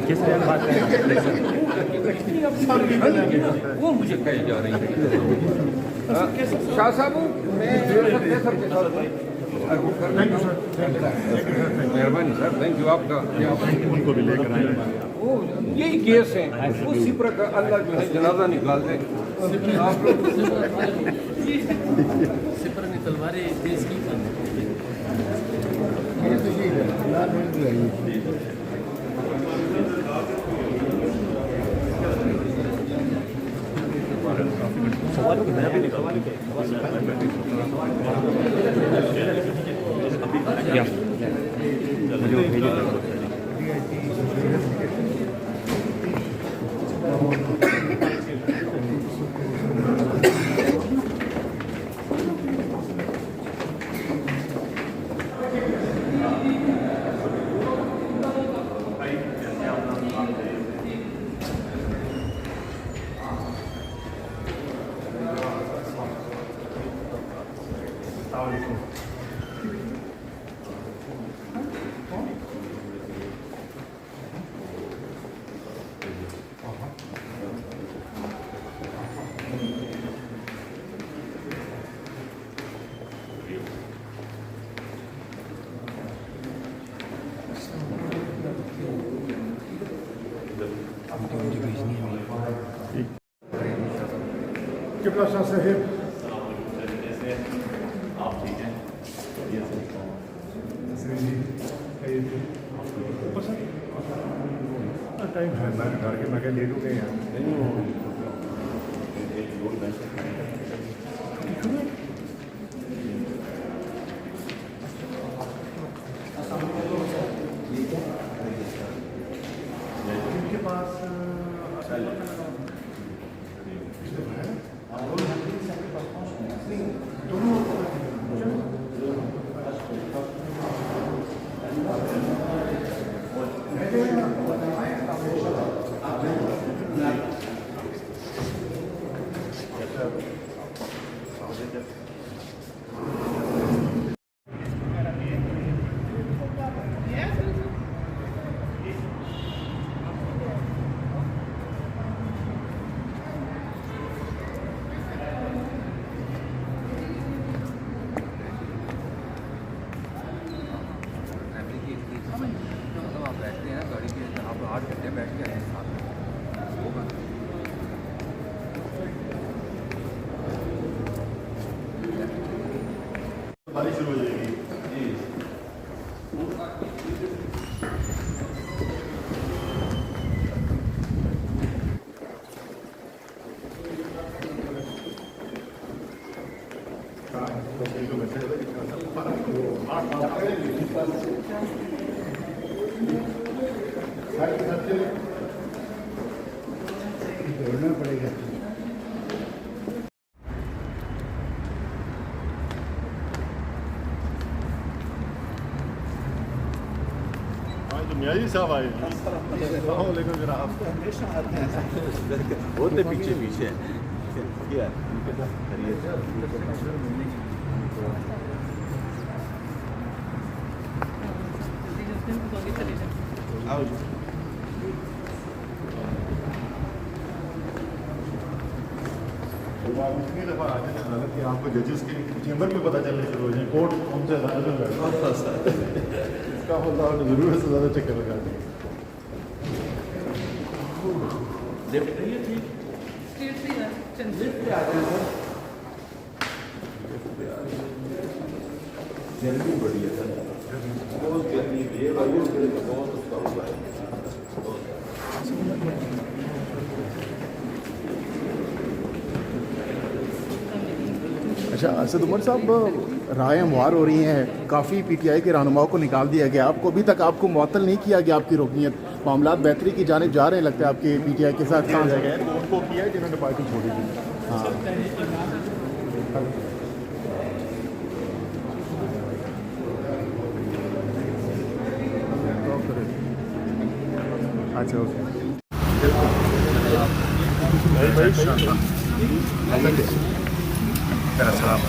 किस तरह बात करें वो मुझे कही जा रही है। शाह साहब मैं सबके साथ मेहरबानी सर, थैंक यू आपका। उनको भी लेकर आए। वो यही केस है, उसी प्रकार अल्लाह जो है जनाजा निकाल दे। आप लोग सिपर में तलवारें देश की सवालों की नया भी निकलवा किबला शाह साहेब, आप ठीक हैं? टाइम है मैं घर के मैं ले लूँगा यहाँ। इनके पास आप बैठते हैं गाड़ी के, आप 8 घंटे बैठ के आए साथ में होगा। बारिश शुरू हो जाएगी जी। दौड़ना पड़ेगा। मियाजी साहब आए लेकिन जरा आप होते पीछे पीछे क्या आओ जी। इतनी दफ़ा आ जाए अदालत कि आपको जजेस के चैम्बर में पता चलने शुरू हो जाए कोर्ट कौन से अदालत में बैठा इसका होता है ज़रूरत से ज़्यादा चक्कर लगा दें। जल्दी बढ़िया सर बहुत गर्मी ये वायु बहुत उसका हुआ है। अच्छा असद उमर साहब, राय हमवार हो रही हैं, काफ़ी पीटीआई के रहनुमाओं को निकाल दिया गया, आपको अभी तक आपको मुअत्तल नहीं किया गया आपकी रुकनीत, मामला बेहतरी की जानिब जा रहे हैं लगता है आपके पीटीआई के साथ। कहाँ जगह उनको किया है जिन्होंने पार्टी छोड़ी थी। हाँ अच्छा ओके। मेरा सलाम।